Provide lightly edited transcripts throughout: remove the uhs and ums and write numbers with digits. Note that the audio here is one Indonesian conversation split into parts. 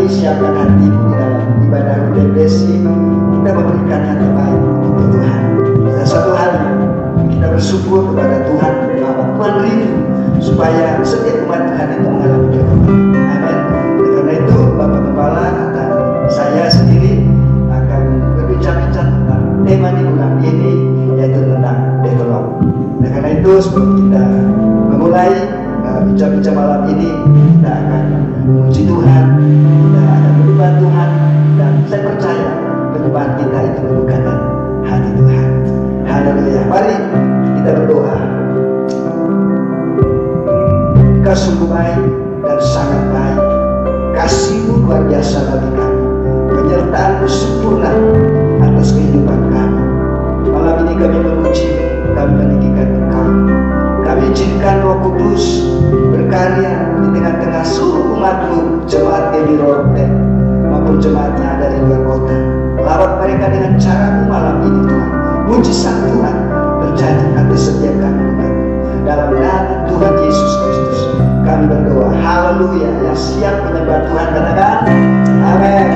siapkan hatimu di dalam ibadah refleksi. Kita memberikan yang terbaik untuk Tuhan. Dan suatu hari kita bersyukur kepada Tuhan bahwa Tuhan rindu supaya setiap umat Tuhan itu mengalami kehidupan. Amin. Karena itu Bapak Gembala dan saya sendiri akan berbincang-bincang tentang tema di bulan ini, yaitu tentang develop. Nah, karena itu sebelum kita memulai bincang-bincang malam ini, kita akan memuji Tuhan, kita akan menyembah Tuhan, dan saya percaya penyembahan kita itu menyukakan hati Tuhan. Haleluya. Mari kita berdoa. Engkau sungguh baik dan sangat baik. Kasih-Mu luar biasa bagi kami. Penyertaan-Mu sempurna atas kehidupan kami. Malam ini kami memuji, kami meninggikan Engkau. Kami izinkan Roh Kudus berkarya di tengah-tengah seluruh umat-Mu, jemaat Gemi Rote maupun jemaat yang ada di luar kota. Lawat mereka dengan cara-Mu malam ini Tuhan. Mujizat Tuhan terjadi atas setiap kami umat. Dalam nama Tuhan Yesus Kristus kami berdoa. Haleluya. Yang siap menyembah Tuhan katakan amin.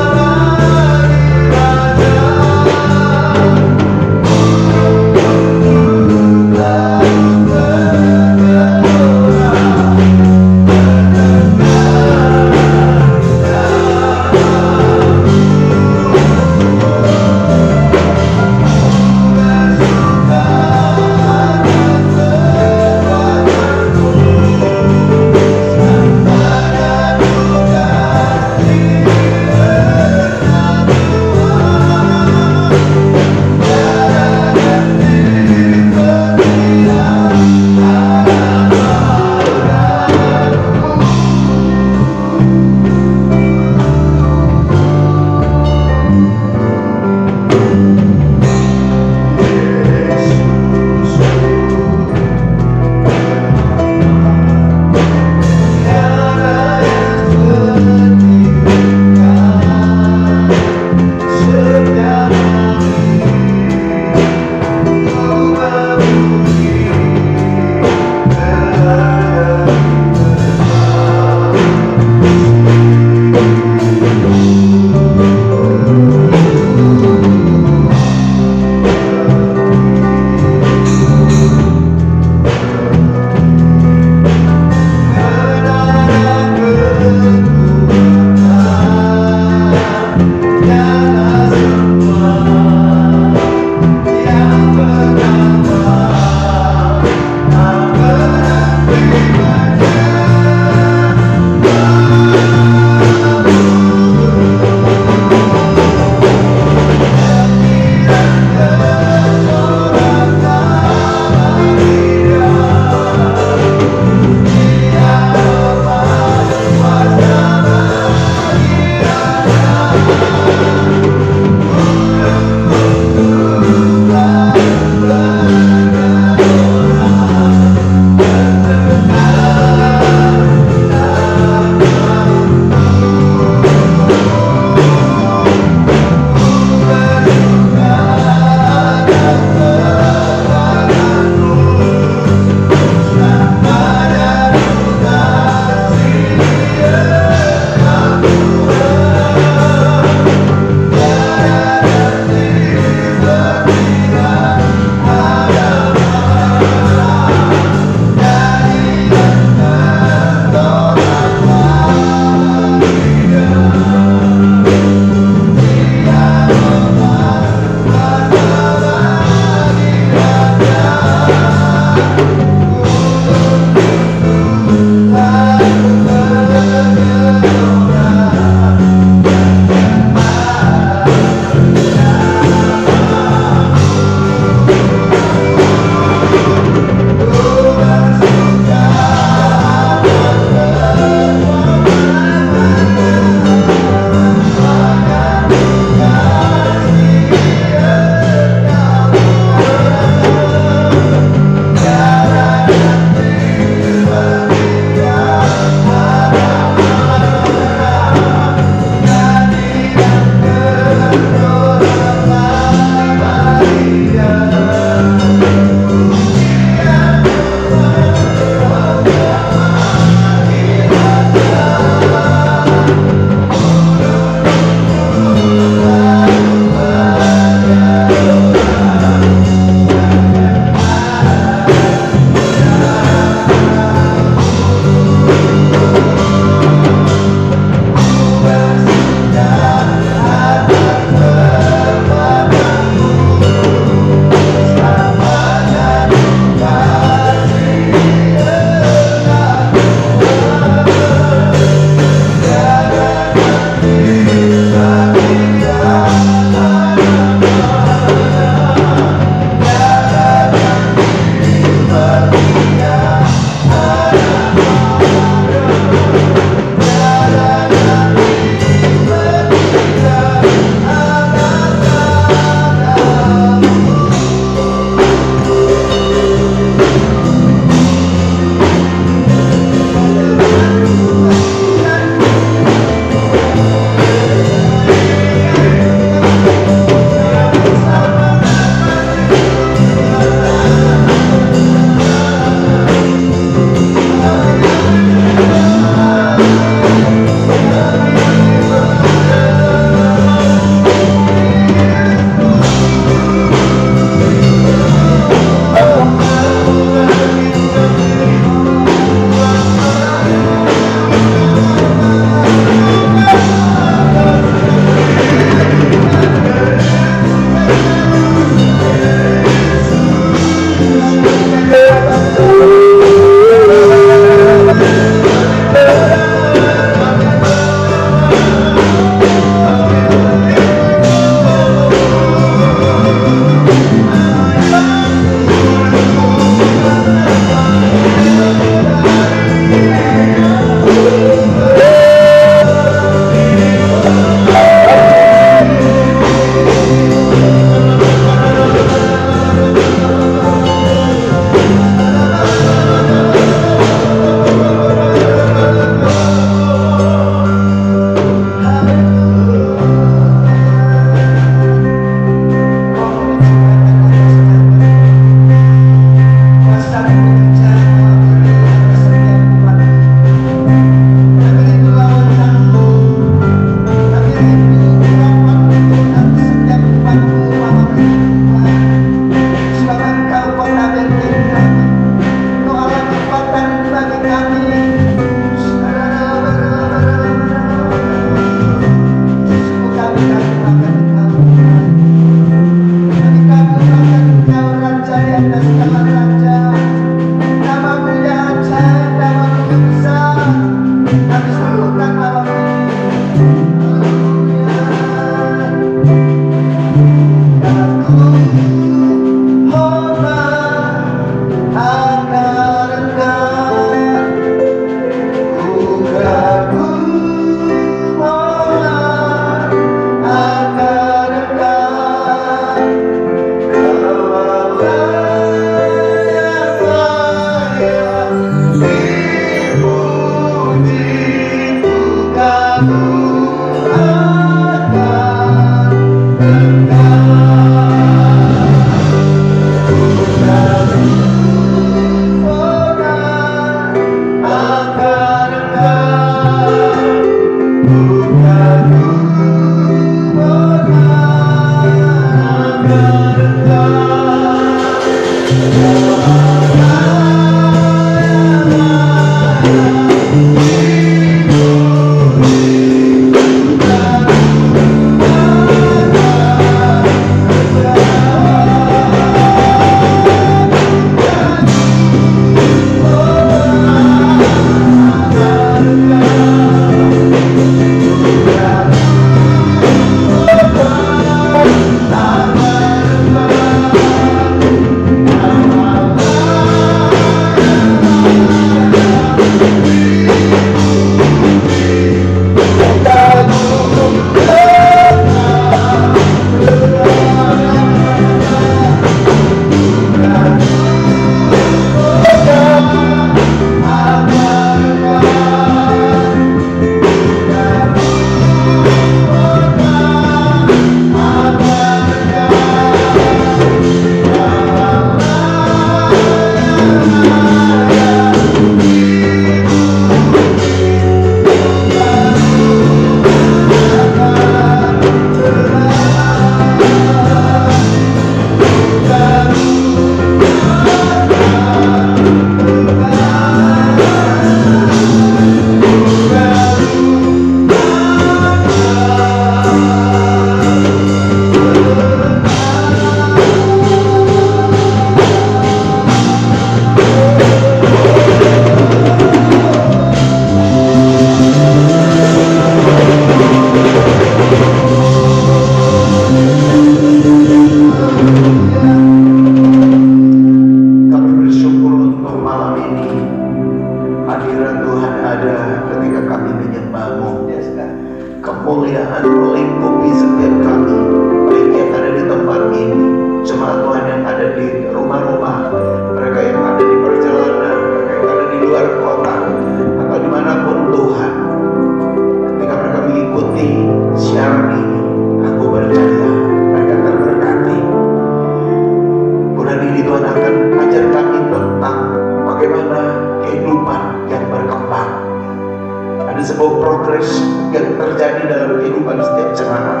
sebuah progres yang terjadi dalam kehidupan setiap jemaat.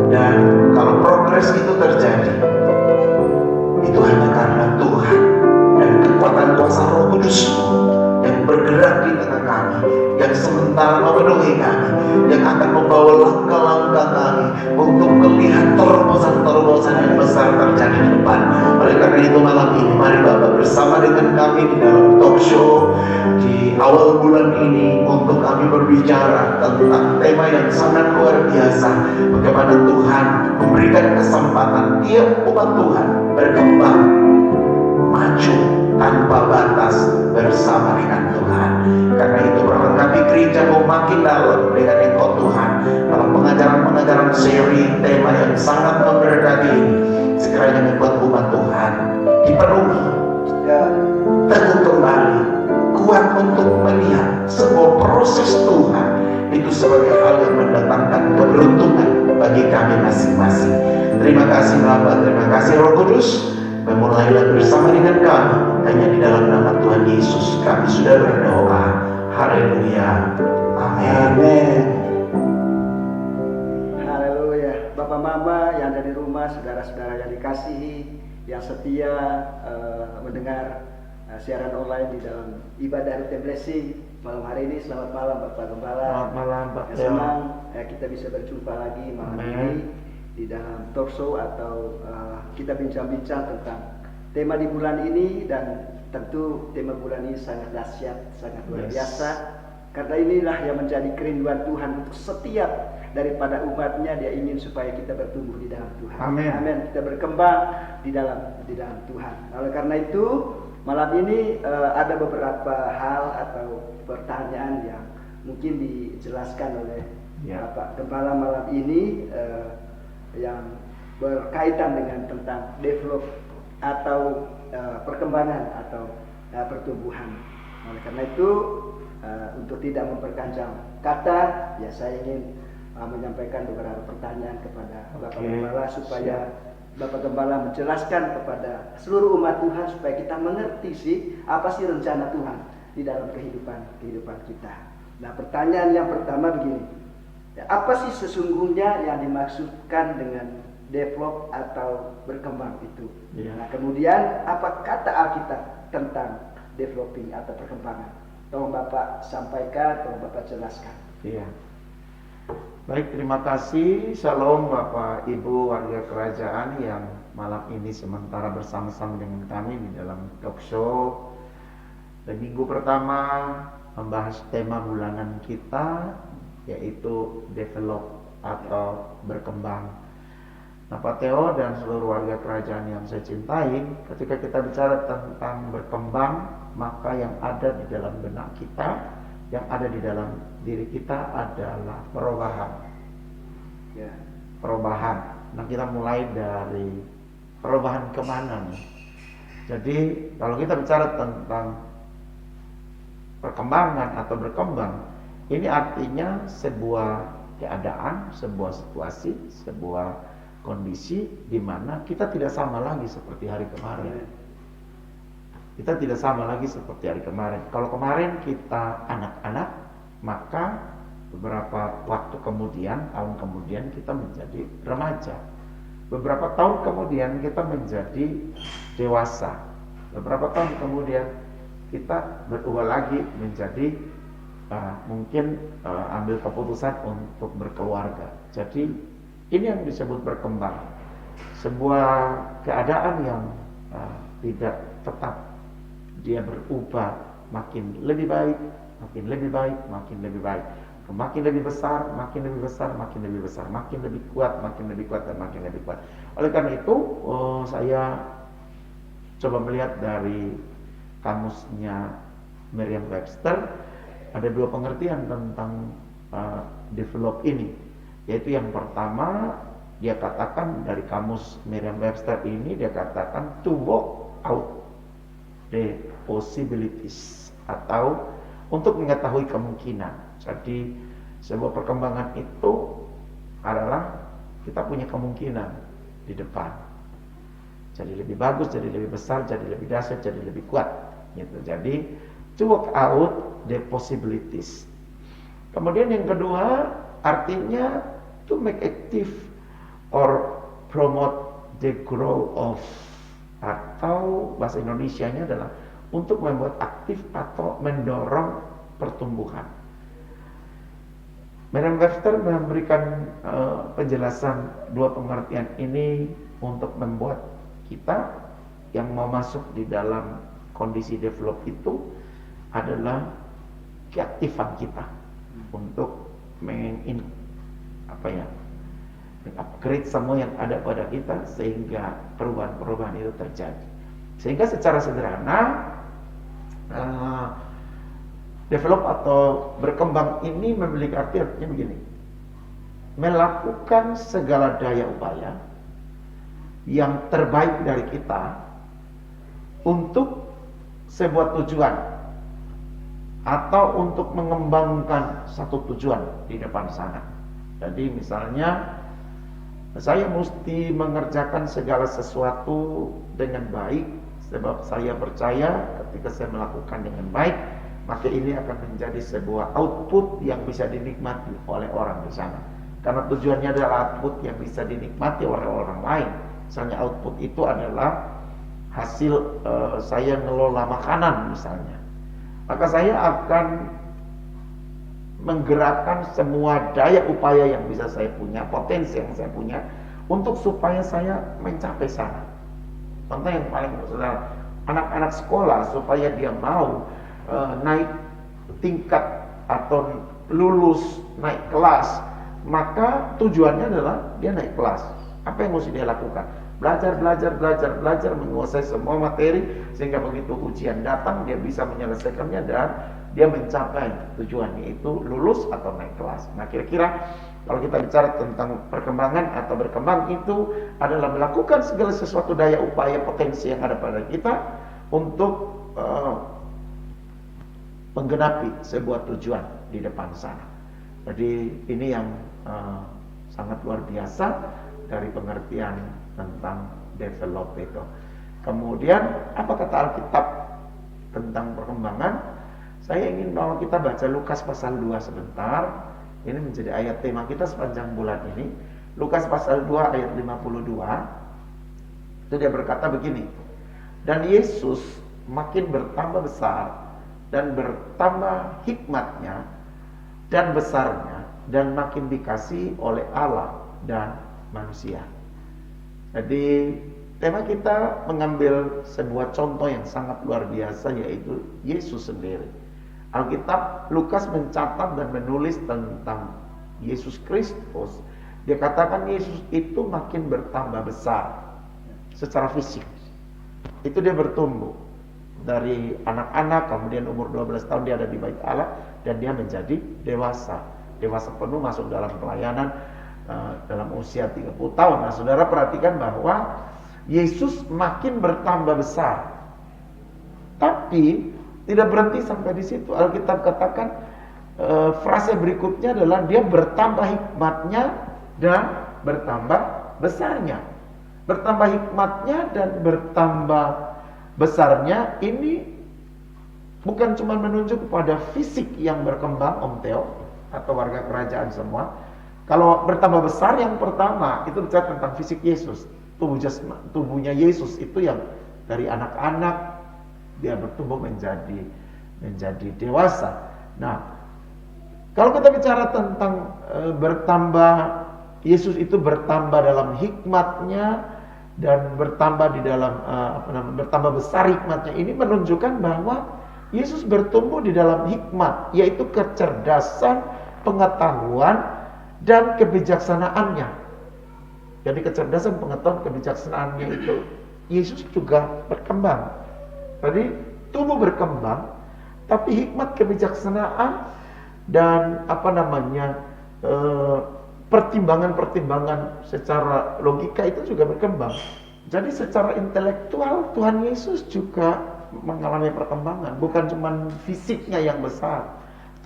Dan kalau progres itu terjadi, itu hanya karena Tuhan dan kekuatan kuasa Roh Kudus yang bergerak di tengah kami, yang sementara memenuhi kami, yang akan membawa langkah-langkah kami untuk melihat terobosan-terobosan yang besar terjadi di depan. Oleh karena itu malam ini mari Bapak bersama dengan kami di dalam talk show di awal bulan ini untuk kami berbicara tentang tema yang sangat luar biasa, bagaimana Tuhan memberikan kesempatan tiap umat Tuhan berkembang, maju tanpa batas bersama dengan Tuhan. Karena itu kami gereja mau makin dalam dengan Engkau Tuhan dalam pengajaran-pengajaran seri tema yang sangat memberkati ini, sekiranya membuat umat Tuhan dipenuhi, teguh kembali, kuat untuk melihat sebuah proses Tuhan itu sebagai hal yang mendatangkan keberuntungan bagi kami masing-masing. Terima kasih Bapa, terima kasih Roh Kudus. Memulailah bersama dengan kami. Hanya di dalam nama Tuhan Yesus kami sudah berdoa. Haleluya. Amin. Amin. Haleluya. Bapak Mama yang ada di rumah, saudara-saudara yang dikasihi, yang setia mendengar siaran online di dalam ibadah Rutin Blessing malam hari ini. Selamat malam Bapak Gembala. Selamat malam Pak. Senang kita bisa berjumpa lagi malam ini di dalam talk show atau kita bincang-bincang tentang tema di bulan ini. Dan tentu tema bulan ini sangat dahsyat, sangat luar biasa, karena inilah yang menjadi kerinduan Tuhan untuk setiap daripada umatnya. Dia ingin supaya kita bertumbuh di dalam Tuhan. Amin. Amin. Kita berkembang di dalam Tuhan. Oleh karena itu malam ini ada beberapa hal atau pertanyaan yang mungkin dijelaskan oleh Pak Gembala malam ini, yang berkaitan dengan tentang develop atau perkembangan atau pertumbuhan. Oleh karena itu untuk tidak memperpanjang kata, ya saya ingin menyampaikan beberapa pertanyaan kepada Bapak Gembala supaya Bapak Gembala menjelaskan kepada seluruh umat Tuhan supaya kita mengerti apa sih rencana Tuhan di dalam kehidupan kita. Nah, pertanyaan yang pertama begini. Apa sih sesungguhnya yang dimaksudkan dengan develop atau berkembang itu? Nah, kemudian apa kata Alkitab tentang developing atau perkembangan? Tolong Bapak sampaikan, tolong Bapak jelaskan. Iya. Baik, terima kasih. Shalom Bapak Ibu warga kerajaan yang malam ini sementara bersama-sama dengan kami di dalam talk show. Dan minggu pertama membahas tema bulanan kita, yaitu develop atau berkembang. Nah, Pak Theo dan seluruh warga kerajaan yang saya cintai, ketika kita bicara tentang berkembang, maka yang ada di dalam benak kita, yang ada di dalam diri kita adalah perubahan. Perubahan. Nah, kita mulai dari perubahan kemana nih? Jadi kalau kita bicara tentang perkembangan atau berkembang, ini artinya sebuah keadaan, sebuah situasi, sebuah kondisi di mana kita tidak sama lagi seperti hari kemarin. Kita tidak sama lagi seperti hari kemarin. Kalau kemarin kita anak-anak, maka beberapa waktu kemudian, tahun kemudian kita menjadi remaja. Beberapa tahun kemudian kita menjadi dewasa. Beberapa tahun kemudian kita berubah lagi menjadi mungkin ambil keputusan untuk berkeluarga. Jadi ini yang disebut berkembang. Sebuah keadaan yang tidak tetap, dia berubah makin lebih baik, makin lebih baik, makin lebih baik, makin lebih besar, makin lebih besar, makin lebih besar, makin lebih kuat, makin lebih kuat, dan makin lebih kuat. Oleh karena itu saya coba melihat dari kamusnya Merriam-Webster, ada dua pengertian tentang develop ini. Yaitu yang pertama, dia katakan dari kamus Merriam-Webster ini, dia katakan to walk out the possibilities, atau untuk mengetahui kemungkinan. Jadi sebuah perkembangan itu adalah kita punya kemungkinan di depan. Jadi lebih bagus, jadi lebih besar, jadi lebih dahsyat, jadi lebih kuat gitu. Jadi to walk out the possibilities. Kemudian yang kedua, artinya to make active or promote the growth of, atau bahasa Indonesianya adalah untuk membuat aktif atau mendorong pertumbuhan. Merriam-Webster memberikan penjelasan dua pengertian ini untuk membuat kita yang mau masuk di dalam kondisi develop itu adalah keaktifan kita untuk upgrade semua yang ada pada kita sehingga perubahan-perubahan itu terjadi. Sehingga secara sederhana develop atau berkembang ini memiliki artinya begini: melakukan segala daya upaya yang terbaik dari kita untuk sebuah tujuan atau untuk mengembangkan satu tujuan di depan sana. Jadi misalnya saya mesti mengerjakan segala sesuatu dengan baik, sebab saya percaya ketika saya melakukan dengan baik, maka ini akan menjadi sebuah output yang bisa dinikmati oleh orang di sana. Karena tujuannya adalah output yang bisa dinikmati oleh orang lain. Misalnya output itu adalah hasil saya ngelola makanan misalnya. Maka saya akan menggerakkan semua daya upaya yang bisa saya punya, potensi yang saya punya, untuk supaya saya mencapai sana. Contoh yang paling saudara, anak-anak sekolah supaya dia mau naik tingkat atau lulus naik kelas, maka tujuannya adalah dia naik kelas. Apa yang mesti dia lakukan? Belajar, menguasai semua materi, sehingga begitu ujian datang dia bisa menyelesaikannya dan dia mencapai tujuannya, itu lulus atau naik kelas. Nah, kira-kira kalau kita bicara tentang perkembangan atau berkembang, itu adalah melakukan segala sesuatu daya upaya potensi yang ada pada kita untuk menggenapi sebuah tujuan di depan sana. Jadi ini yang sangat luar biasa dari pengertian tentang develop itu. Kemudian apa kata Alkitab tentang perkembangan? Saya ingin bahwa kita baca Lukas pasal 2 sebentar. Ini menjadi ayat tema kita sepanjang bulan ini. Lukas pasal 2 ayat 52. Itu dia berkata begini: dan Yesus makin bertambah besar dan bertambah hikmatnya dan besarnya, dan makin dikasihi oleh Allah dan manusia. Jadi tema kita mengambil sebuah contoh yang sangat luar biasa, yaitu Yesus sendiri. Alkitab Lukas mencatat dan menulis tentang Yesus Kristus. Dia katakan Yesus itu makin bertambah besar secara fisik. Itu dia bertumbuh dari anak-anak, kemudian umur 12 tahun dia ada di bait Allah, dan dia menjadi dewasa penuh, masuk dalam pelayanan dalam usia 30 tahun. Nah, saudara perhatikan bahwa Yesus makin bertambah besar, tapi tidak berhenti sampai di situ. Alkitab katakan frase berikutnya adalah dia bertambah hikmatnya dan bertambah besarnya. Bertambah hikmatnya dan bertambah besarnya ini bukan cuma menunjuk kepada fisik yang berkembang, Om Theo atau warga kerajaan semua. Kalau bertambah besar, yang pertama itu bicara tentang fisik Yesus, tubuhnya Yesus itu yang dari anak-anak dia bertumbuh menjadi dewasa. Nah, kalau kita bicara tentang bertambah, Yesus itu bertambah dalam hikmatnya dan bertambah di dalam bertambah besar hikmatnya, ini menunjukkan bahwa Yesus bertumbuh di dalam hikmat, yaitu kecerdasan, pengetahuan dan kebijaksanaannya. Jadi kecerdasan, pengetahuan, kebijaksanaannya itu Yesus juga berkembang. Jadi tubuh berkembang, tapi hikmat, kebijaksanaan dan pertimbangan-pertimbangan secara logika itu juga berkembang. Jadi secara intelektual Tuhan Yesus juga mengalami perkembangan, bukan cuma fisiknya yang besar,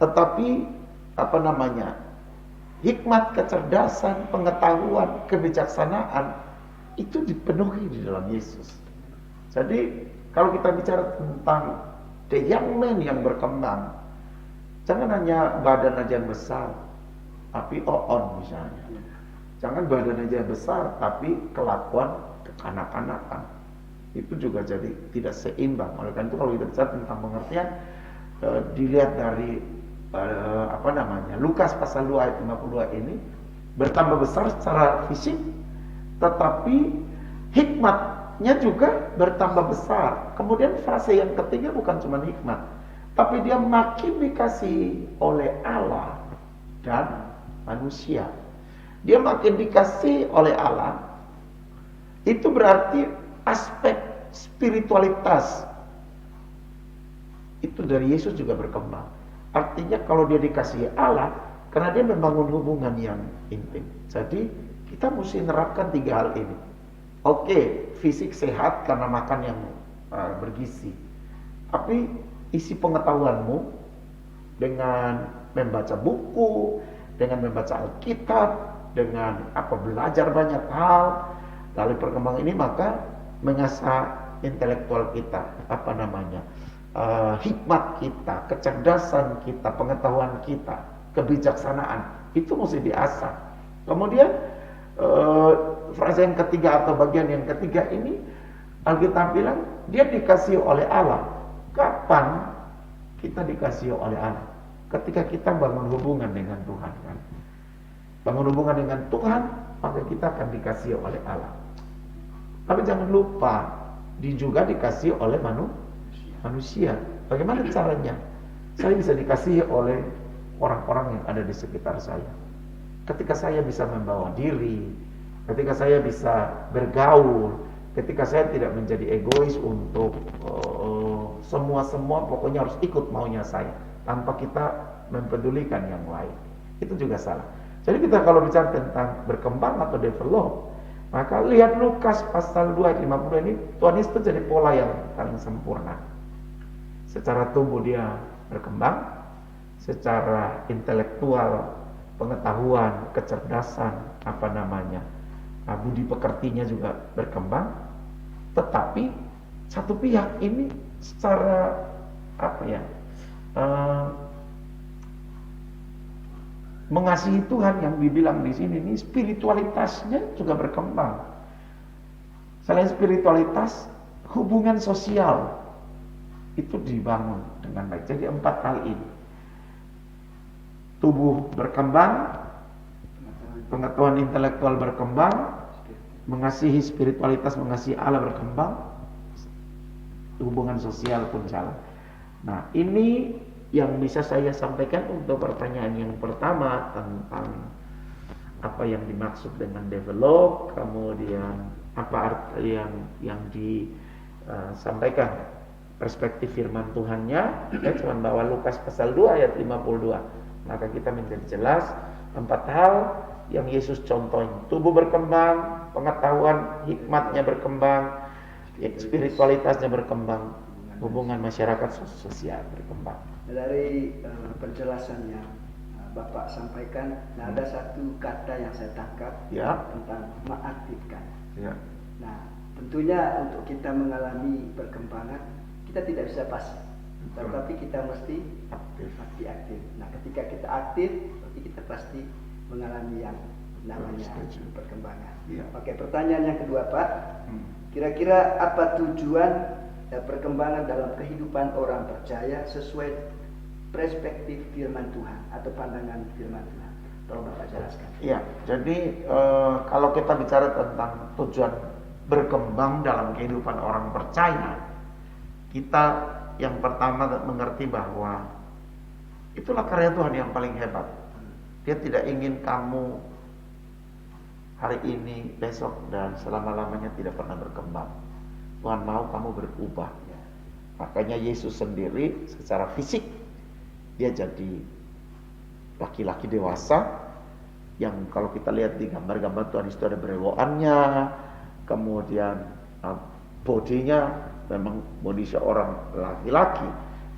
tetapi hikmat, kecerdasan, pengetahuan, kebijaksanaan itu dipenuhi di dalam Yesus. Jadi kalau kita bicara tentang the young man yang berkembang, Jangan hanya badan aja yang besar, tapi on misalnya. Jangan badan aja yang besar, tapi kelakuan kekanak-kanakan. Itu juga jadi tidak seimbang. Oleh karena itu kalau kita bicara tentang pengertian, dilihat dari Lukas pasal 2 ayat 52 ini, bertambah besar secara fisik, tetapi hikmatnya juga bertambah besar. Kemudian fase yang ketiga bukan cuma hikmat, tapi dia makin dikasihi oleh Allah dan manusia. Dia makin dikasihi oleh Allah. Itu berarti aspek spiritualitas itu dari Yesus juga berkembang. Artinya kalau dia dikasihi Allah, karena dia membangun hubungan yang intim. Jadi kita mesti menerapkan 3 hal ini. Oke, fisik sehat karena makan yang bergizi. Tapi isi pengetahuanmu dengan membaca buku, dengan membaca Alkitab, dengan belajar banyak hal, lalu perkembangan ini maka mengasah intelektual kita, hikmat kita, kecerdasan kita, pengetahuan kita, kebijaksanaan itu mesti diasah. Kemudian frase yang ketiga atau bagian yang ketiga ini Alkitab bilang dia dikasihi oleh Allah. Kapan kita dikasihi oleh Allah? Ketika kita bangun hubungan dengan Tuhan kan. Bangun hubungan dengan Tuhan, maka kita akan dikasihi oleh Allah. Tapi jangan lupa, dia juga dikasihi oleh manusia. Bagaimana caranya? Saya bisa dikasihi oleh orang-orang yang ada di sekitar saya. Ketika saya bisa membawa diri, ketika saya bisa bergaul, ketika saya tidak menjadi egois untuk semua pokoknya harus ikut maunya saya, tanpa kita mempedulikan yang lain. Itu juga salah. Jadi kita kalau bicara tentang berkembang atau develop, maka lihat Lukas pasal 2 ayat 50 ini, Tuhan Yesus jadi pola yang paling sempurna. Secara tubuh dia berkembang, secara intelektual, pengetahuan, kecerdasan, budi pekertinya juga berkembang. Tetapi satu pihak ini secara mengasihi Tuhan yang dibilang di sini ini spiritualitasnya juga berkembang. Selain spiritualitas, hubungan sosial itu dibangun dengan baik. Jadi 4 hal ini. Tubuh berkembang, pengetahuan intelektual berkembang, mengasihi spiritualitas, mengasihi Allah berkembang, hubungan sosial pun jalan. Nah, ini yang bisa saya sampaikan untuk pertanyaan yang pertama tentang apa yang dimaksud dengan develop, kemudian apa arti yang disampaikan perspektif firman Tuhannya. Saya cuma bawa Lukas pasal 2 ayat 52. Maka kita menjadi jelas 4 hal yang Yesus contohin. Tubuh berkembang, pengetahuan hikmatnya berkembang, spiritualitasnya berkembang, hubungan masyarakat sosial berkembang. Dari penjelasan yang Bapak sampaikan, ada satu kata yang saya tangkap tentang mengaktifkan. Nah, tentunya untuk kita mengalami perkembangan, kita tidak bisa pasif, tetapi kita mesti aktif. Nah, ketika kita aktif, berarti kita pasti mengalami yang namanya perkembangan. Oke, pertanyaan yang kedua, Pak. Kira-kira apa tujuan perkembangan dalam kehidupan orang percaya sesuai perspektif firman Tuhan atau pandangan firman Tuhan? Tolong Bapak jelaskan. Iya, jadi kalau kita bicara tentang tujuan berkembang dalam kehidupan orang percaya, kita yang pertama mengerti bahwa itulah karya Tuhan yang paling hebat. Dia tidak ingin kamu hari ini, besok, dan selama-lamanya tidak pernah berkembang. Tuhan mau kamu berubah. Makanya Yesus sendiri secara fisik dia jadi laki-laki dewasa yang kalau kita lihat di gambar-gambar Tuhan itu ada berewokannya, kemudian bodinya memang bodi seorang laki-laki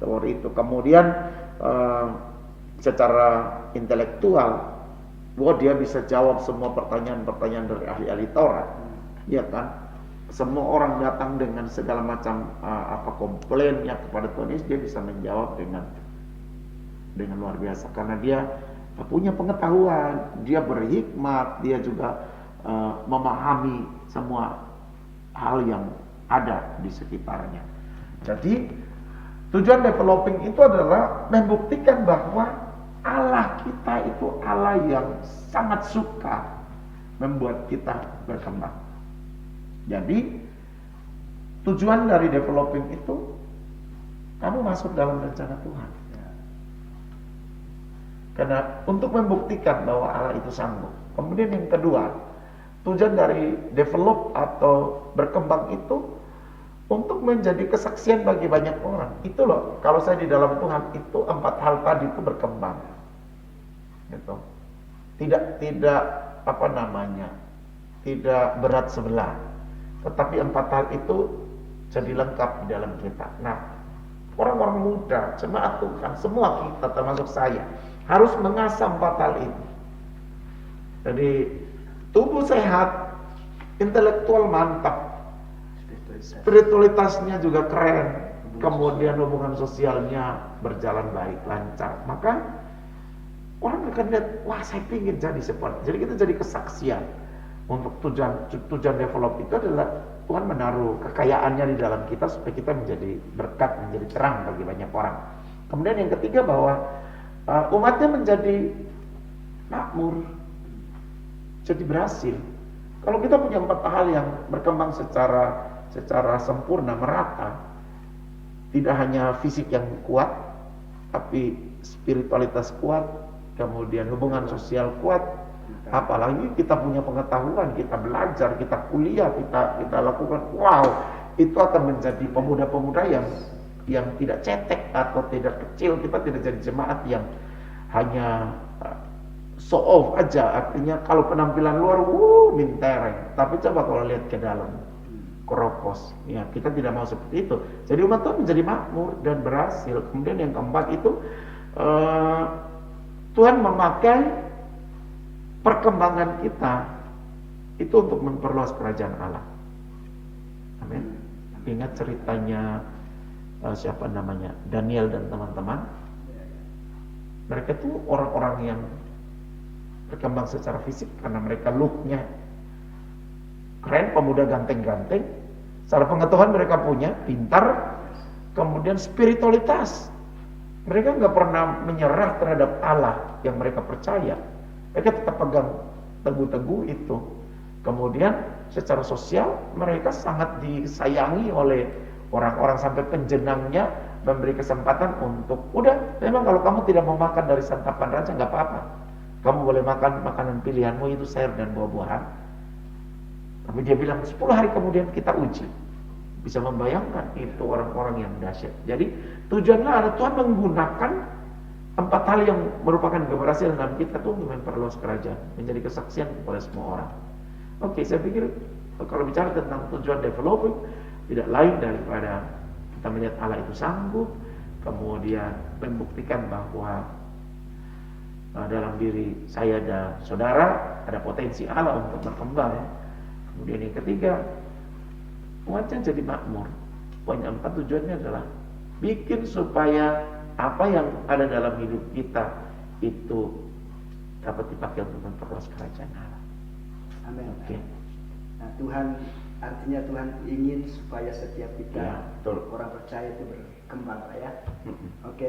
seperti itu. Kemudian secara intelektual, bahwa dia bisa jawab semua pertanyaan-pertanyaan dari ahli-ahli Taurat, ya kan? Semua orang datang dengan segala macam komplainnya kepada Tuhan Yesus, dia bisa menjawab dengan dengan luar biasa karena dia punya pengetahuan, dia berhikmat, dia juga memahami semua hal yang ada di sekitarnya. Jadi tujuan developing itu adalah membuktikan bahwa Allah kita itu Allah yang sangat suka membuat kita berkembang. Jadi tujuan dari developing itu kamu masuk dalam rencana Tuhan. Karena untuk membuktikan bahwa Allah itu sanggup. Kemudian yang kedua, tujuan dari develop atau berkembang itu untuk menjadi kesaksian bagi banyak orang. Itu loh, kalau saya di dalam Tuhan itu 4 hal tadi itu berkembang. Gitu. Tidak apa namanya? Tidak berat sebelah. Tetapi 4 hal itu jadi lengkap di dalam kita. Nah, orang-orang muda, jemaat Tuhan, semua kita termasuk saya harus mengasah 4 hal itu. Jadi tubuh sehat, intelektual mantap, spiritualitasnya juga keren, kemudian hubungan sosialnya berjalan baik, lancar. Maka orang akan lihat, wah saya ingin jadi seperti. Jadi kita jadi kesaksian. Untuk tujuan develop itu adalah Tuhan menaruh kekayaannya di dalam kita supaya kita menjadi berkat, menjadi terang bagi banyak orang. Kemudian yang ketiga bahwa umatnya menjadi makmur, jadi berhasil. Kalau kita punya 4 hal yang berkembang secara sempurna, merata, tidak hanya fisik yang kuat, tapi spiritualitas kuat, kemudian hubungan sosial kuat, apalagi kita punya pengetahuan, kita belajar, kita kuliah, kita lakukan, wow, itu akan menjadi pemuda-pemuda yang tidak cetek atau tidak kecil. Kita tidak jadi jemaat yang hanya show off aja, artinya kalau penampilan luar mintereng, tapi coba kalau lihat ke dalam keropos, ya kita tidak mau seperti itu. Jadi umat Tuhan menjadi makmur dan berhasil. Kemudian yang keempat itu Tuhan memakai perkembangan kita itu untuk memperluas kerajaan Allah. Amin. Ingat ceritanya siapa namanya, Daniel dan teman-teman. Mereka itu orang-orang yang berkembang secara fisik karena mereka looknya keren, pemuda ganteng-ganteng. Secara pengetahuan mereka punya, pintar. Kemudian spiritualitas, mereka nggak pernah menyerah terhadap Allah yang mereka percaya. Mereka tetap pegang teguh-teguh itu. Kemudian secara sosial mereka sangat disayangi oleh orang-orang sampai penjenangnya memberi kesempatan untuk, udah, memang kalau kamu tidak mau makan dari santapan raja nggak apa-apa. Kamu boleh makan makanan pilihanmu, itu sayur dan buah-buahan. Tapi dia bilang 10 hari kemudian kita uji. Bisa membayangkan itu orang-orang yang dahsyat. Jadi tujuannya adalah Tuhan menggunakan 4 hal yang merupakan keberhasilan dalam kita tuh memperluas kerajaan, menjadi kesaksian kepada semua orang. Oke, saya pikir kalau bicara tentang tujuan developing, tidak lain daripada kita melihat Allah itu sanggup, kemudian membuktikan bahwa dalam diri saya dan saudara ada potensi Allah untuk berkembang. Kemudian yang ketiga, umatnya jadi makmur. Poin 4 tujuannya adalah bikin supaya apa yang ada dalam hidup kita itu dapat dipakai untuk memperluas kerajaan Allah. Amin. Oke. Nah, Tuhan, artinya Tuhan ingin supaya setiap kita, Ya, betul. orang percaya itu berkembang, Pak ya. Oke,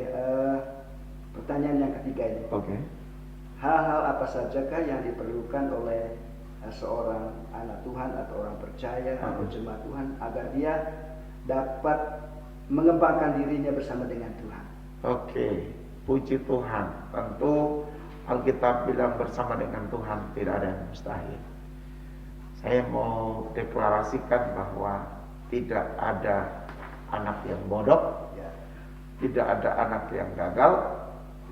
pertanyaan yang ketiga ini. Oke. Hal-hal apa sajakah yang diperlukan oleh seorang anak Tuhan atau orang percaya atau jemaat Tuhan agar dia dapat mengembangkan dirinya bersama dengan Tuhan? Oke, puji Tuhan. Tentu Alkitab bilang bersama dengan Tuhan tidak ada yang mustahil. Saya mau deklarasikan bahwa tidak ada anak yang bodoh, tidak ada anak yang gagal,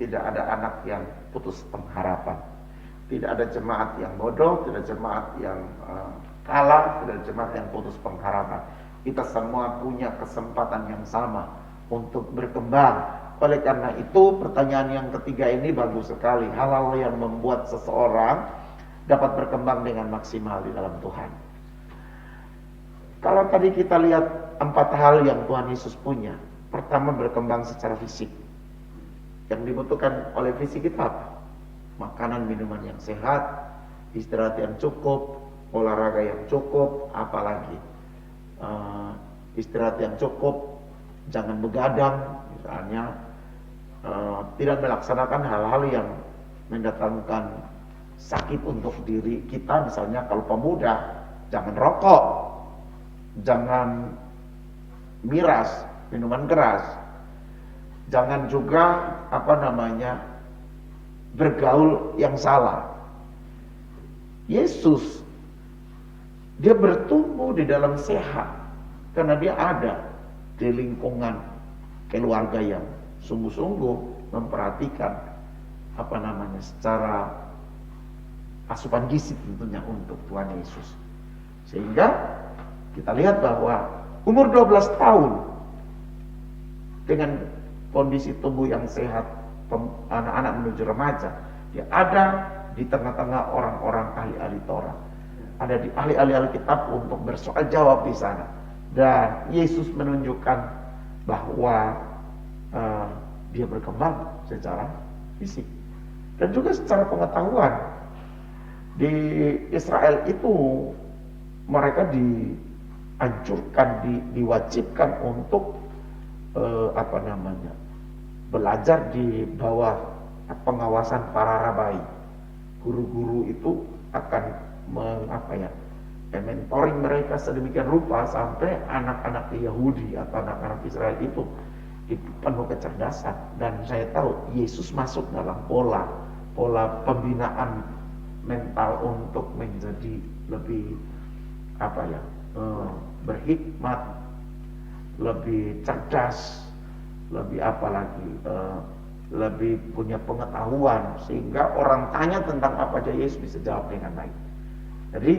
tidak ada anak yang putus pengharapan. Tidak ada jemaat yang bodoh, tidak jemaat yang kalah, tidak jemaat yang putus pengharapan. Kita semua punya kesempatan yang sama untuk berkembang. Oleh karena itu, pertanyaan yang ketiga ini bagus sekali. Hal-hal yang membuat seseorang dapat berkembang dengan maksimal di dalam Tuhan. Kalau tadi kita lihat 4 hal yang Tuhan Yesus punya. Pertama, berkembang secara fisik. Yang dibutuhkan oleh fisik kita apa? Makanan, minuman yang sehat, istirahat yang cukup, olahraga yang cukup, apalagi istirahat yang cukup, jangan begadang, misalnya tidak melaksanakan hal-hal yang mendatangkan sakit untuk diri kita. Misalnya kalau pemuda, jangan rokok, jangan miras, minuman keras, jangan juga bergaul yang salah. Yesus, dia bertumbuh di dalam sehat karena dia ada di lingkungan keluarga yang sungguh-sungguh memperhatikan secara asupan gizi tentunya untuk Tuhan Yesus. Sehingga kita lihat bahwa umur 12 tahun dengan kondisi tubuh yang sehat, anak-anak menuju remaja, dia ada di tengah-tengah orang-orang ahli-ahli Torah, ada di ahli-ahli Alkitab untuk bersoal jawab di sana. Dan Yesus menunjukkan bahwa dia berkembang secara fisik dan juga secara pengetahuan. Di Israel itu mereka dianjurkan, diwajibkan untuk belajar di bawah pengawasan para rabai. Guru-guru itu akan mentoring mereka sedemikian rupa sampai anak-anak Yahudi atau anak-anak Israel itu penuh kecerdasan. Dan saya tahu Yesus masuk dalam pola pembinaan mental untuk menjadi lebih berhikmat, lebih cerdas, lebih lebih punya pengetahuan, sehingga orang tanya tentang apa aja Yesus bisa jawab dengan baik. Jadi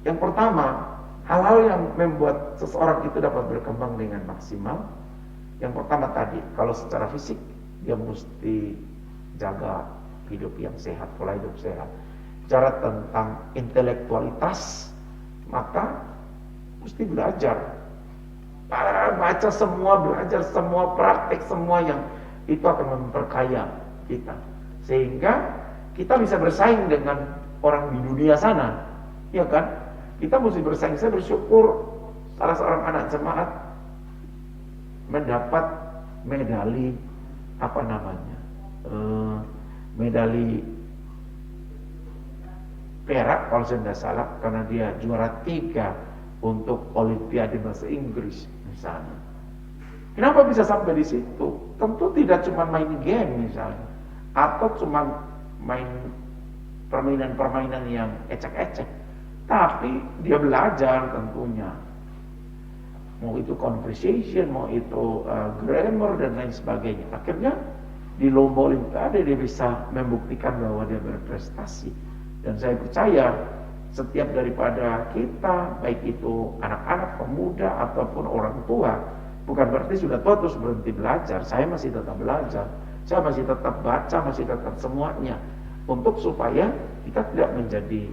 yang pertama, hal-hal yang membuat seseorang itu dapat berkembang dengan maksimal. Yang pertama tadi, kalau secara fisik dia mesti jaga hidup yang sehat, pola hidup sehat. Bicara tentang intelektualitas, maka mesti belajar, baca semua, belajar semua, praktek semua yang itu akan memperkaya kita, sehingga kita bisa bersaing dengan orang di dunia sana, ya kan? Kita mesti bersaing. Saya bersyukur salah seorang anak jemaat mendapat medali medali perak kalau saya tidak salah, karena dia juara 3 untuk Olimpiade bahasa Inggris misalnya. Kenapa bisa sampai di situ? Tentu tidak cuma main game misalnya, atau cuma main permainan-permainan yang ecek-ecek, tapi dia belajar tentunya. Mau itu conversation, mau itu grammar dan lain sebagainya. Akhirnya di lomba Olimpiade dia bisa membuktikan bahwa dia berprestasi. Dan saya percaya setiap daripada kita, baik itu anak-anak, pemuda ataupun orang tua, bukan berarti sudah tua terus berhenti belajar. Saya masih tetap belajar, saya masih tetap baca, masih tetap semuanya, untuk supaya kita tidak menjadi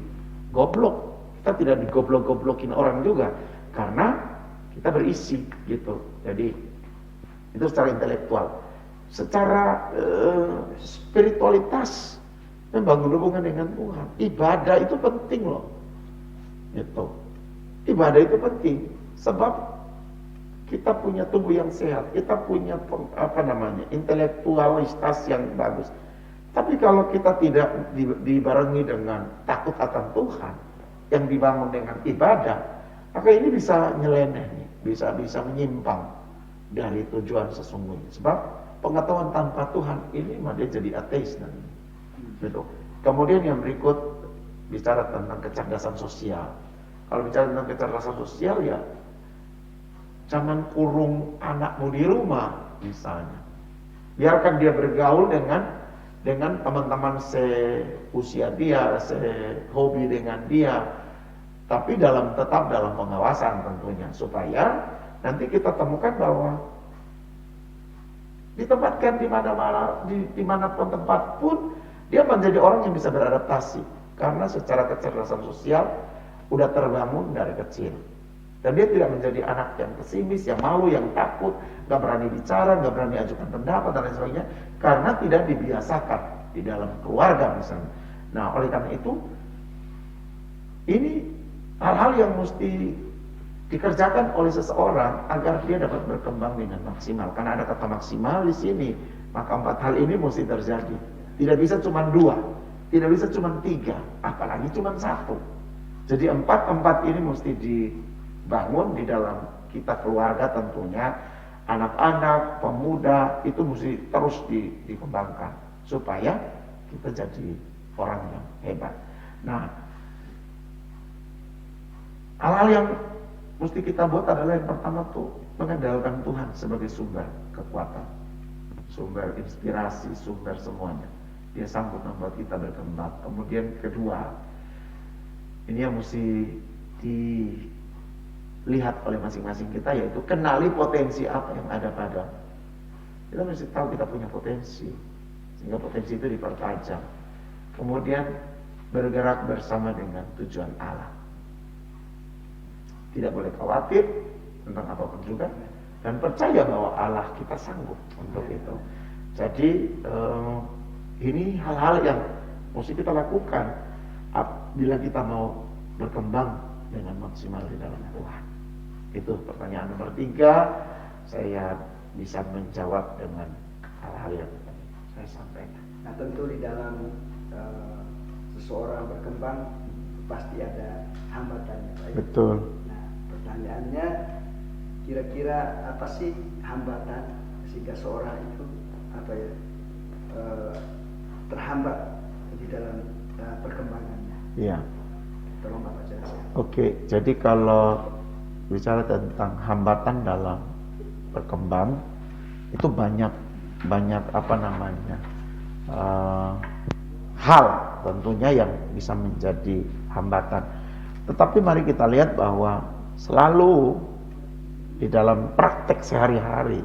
goblok. Kita tidak digoblok-goblokin orang juga, karena kita berisi gitu. Jadi itu secara intelektual. Secara spiritualitas, membangun hubungan dengan Tuhan, ibadah itu penting loh. Itu ibadah itu penting, sebab kita punya tubuh yang sehat, kita punya intelektualitas yang bagus. Tapi kalau kita tidak dibarengi dengan takut akan Tuhan yang dibangun dengan ibadah, maka ini bisa nyeleneh, bisa menyimpang dari tujuan sesungguhnya. Sebab pengetahuan tanpa Tuhan ini dia jadi ateis nanti. Gitu. Kemudian yang berikut bicara tentang kecerdasan sosial. Kalau bicara tentang kecerdasan sosial, ya jangan kurung anakmu di rumah misalnya. Biarkan dia bergaul dengan teman-teman seusia dia, sehobi dengan dia, tapi tetap dalam pengawasan tentunya, supaya nanti kita temukan bahwa ditempatkan di manapun tempat pun dia menjadi orang yang bisa beradaptasi, karena secara kecerdasan sosial udah terbangun dari kecil. Dan dia tidak menjadi anak yang pesimis, yang malu, yang takut, nggak berani bicara, nggak berani ajukan pendapat dan lain sebagainya, karena tidak dibiasakan di dalam keluarga misalnya. Nah, oleh karena itu, ini hal-hal yang mesti dikerjakan oleh seseorang agar dia dapat berkembang dengan maksimal. Karena ada kata maksimal di sini, maka 4 hal ini mesti terjadi. Tidak bisa cuma 2, tidak bisa cuma 3, apalagi cuma 1. Jadi 4 ini mesti dibangun di dalam kita keluarga tentunya, anak-anak, pemuda, itu mesti terus dikembangkan supaya kita jadi orang yang hebat. Nah, hal-hal yang mesti kita buat adalah yang pertama tuh mengandalkan Tuhan sebagai sumber kekuatan, sumber inspirasi, sumber semuanya. Dia sanggup membuat kita berkembang. Kemudian kedua, ini yang mesti dilihat oleh masing-masing kita, yaitu kenali potensi apa yang ada pada kita. Mesti tahu kita punya potensi, sehingga potensi itu dipertajam. Kemudian bergerak bersama dengan tujuan Allah. Tidak boleh khawatir tentang apapun juga, dan percaya bahwa Allah kita sanggup untuk itu. Jadi ini hal-hal yang mesti kita lakukan bila kita mau berkembang dengan maksimal di dalam Tuhan. Itu pertanyaan nomor 3. Saya bisa menjawab dengan hal-hal yang saya sampaikan. Nah, tentu di dalam seseorang berkembang pasti ada hambatannya, Pak. Betul. Nah, pertanyaannya, kira-kira apa sih hambatan sehingga seorang itu terhambat di dalam perkembangannya? Iya. Tolong Bapak jelaskan. Oke, jadi kalau bicara tentang hambatan dalam berkembang, itu banyak hal tentunya yang bisa menjadi hambatan. Tetapi mari kita lihat bahwa selalu di dalam praktek sehari-hari,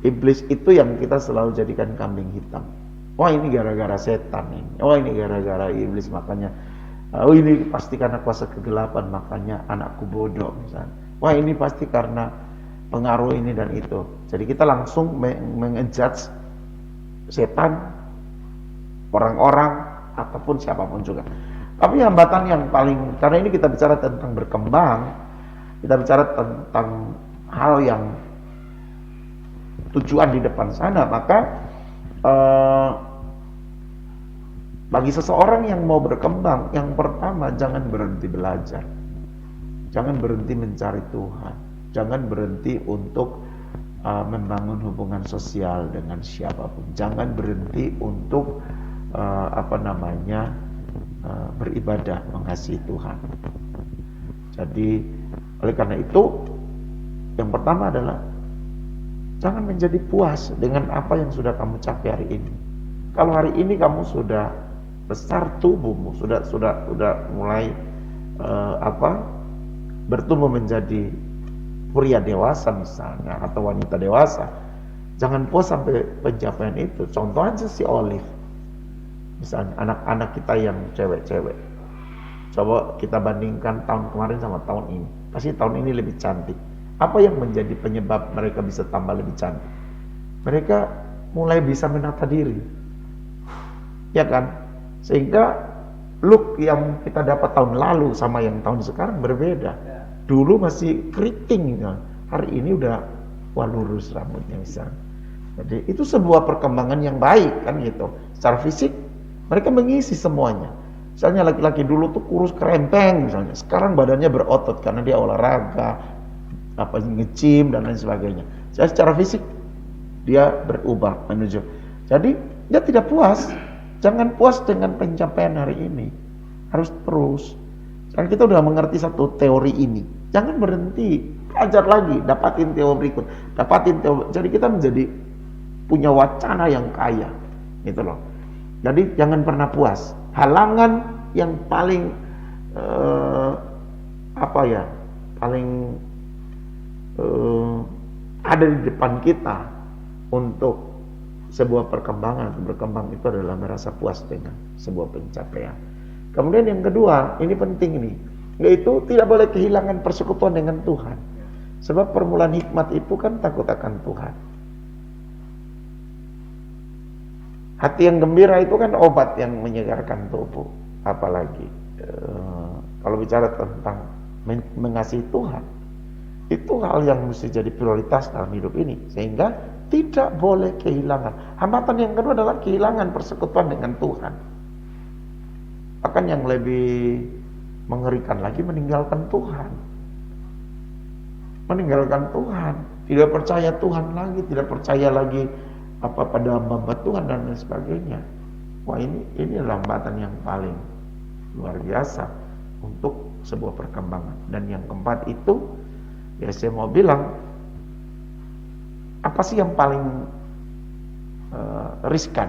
iblis itu yang kita selalu jadikan kambing hitam. Wah, ini gara-gara setan ini. Wah, ini gara-gara iblis, makanya ini pasti karena kuasa kegelapan, makanya anakku bodoh misalnya. Wah, ini pasti karena pengaruh ini dan itu. Jadi kita langsung mengejudge setan, orang-orang, ataupun siapapun juga. Tapi hambatan yang paling, karena ini kita bicara tentang berkembang, kita bicara tentang hal yang tujuan di depan sana, maka bagi seseorang yang mau berkembang, yang pertama, jangan berhenti belajar, jangan berhenti mencari Tuhan, jangan berhenti untuk membangun hubungan sosial dengan siapapun, jangan berhenti untuk beribadah, mengasihi Tuhan. Jadi oleh karena itu, yang pertama adalah jangan menjadi puas dengan apa yang sudah kamu capai hari ini. Kalau hari ini kamu sudah besar tubuhmu, sudah mulai bertumbuh menjadi pria dewasa misalnya, atau wanita dewasa, jangan puas sampai pencapaian itu. Contoh aja si Olive, misalnya anak-anak kita yang cewek-cewek, coba kita bandingkan tahun kemarin sama tahun ini, pasti tahun ini lebih cantik. Apa yang menjadi penyebab mereka bisa tambah lebih cantik? Mereka mulai bisa menata diri, ya kan? Sehingga look yang kita dapat tahun lalu sama yang tahun sekarang berbeda. Dulu masih keriting, hari ini udah lurus rambutnya misalnya. Jadi itu sebuah perkembangan yang baik kan gitu. Secara fisik mereka mengisi semuanya. Misalnya laki-laki dulu tuh kurus kerempeng misalnya, sekarang badannya berotot karena dia olahraga, nge-gym dan lain sebagainya. Jadi secara fisik dia berubah menuju. Jadi dia tidak puas. Jangan puas dengan pencapaian hari ini, harus terus. Sekarang kita udah mengerti satu teori ini, jangan berhenti, belajar lagi, dapatin teori berikut, jadi kita menjadi punya wacana yang kaya, gitu loh. Jadi jangan pernah puas. Halangan yang paling ada di depan kita untuk sebuah perkembangan, berkembang itu adalah merasa puas dengan sebuah pencapaian. Kemudian yang kedua, ini penting nih, Yaitu tidak boleh kehilangan persekutuan dengan Tuhan. Sebab permulaan hikmat itu kan takut akan Tuhan. Hati yang gembira itu kan obat yang menyegarkan tubuh. Apalagi kalau bicara tentang mengasihi Tuhan, itu hal yang mesti jadi prioritas dalam hidup ini. Sehingga tidak boleh kehilangan. Hambatan yang kedua adalah kehilangan persekutuan dengan Tuhan. Bahkan yang lebih mengerikan lagi meninggalkan Tuhan. Meninggalkan Tuhan, tidak percaya Tuhan lagi, tidak percaya lagi pada hamba Tuhan dan lain sebagainya. Wah, ini adalah hambatan yang paling luar biasa untuk sebuah perkembangan. Dan yang keempat itu, ya saya mau bilang, apa sih yang paling riskan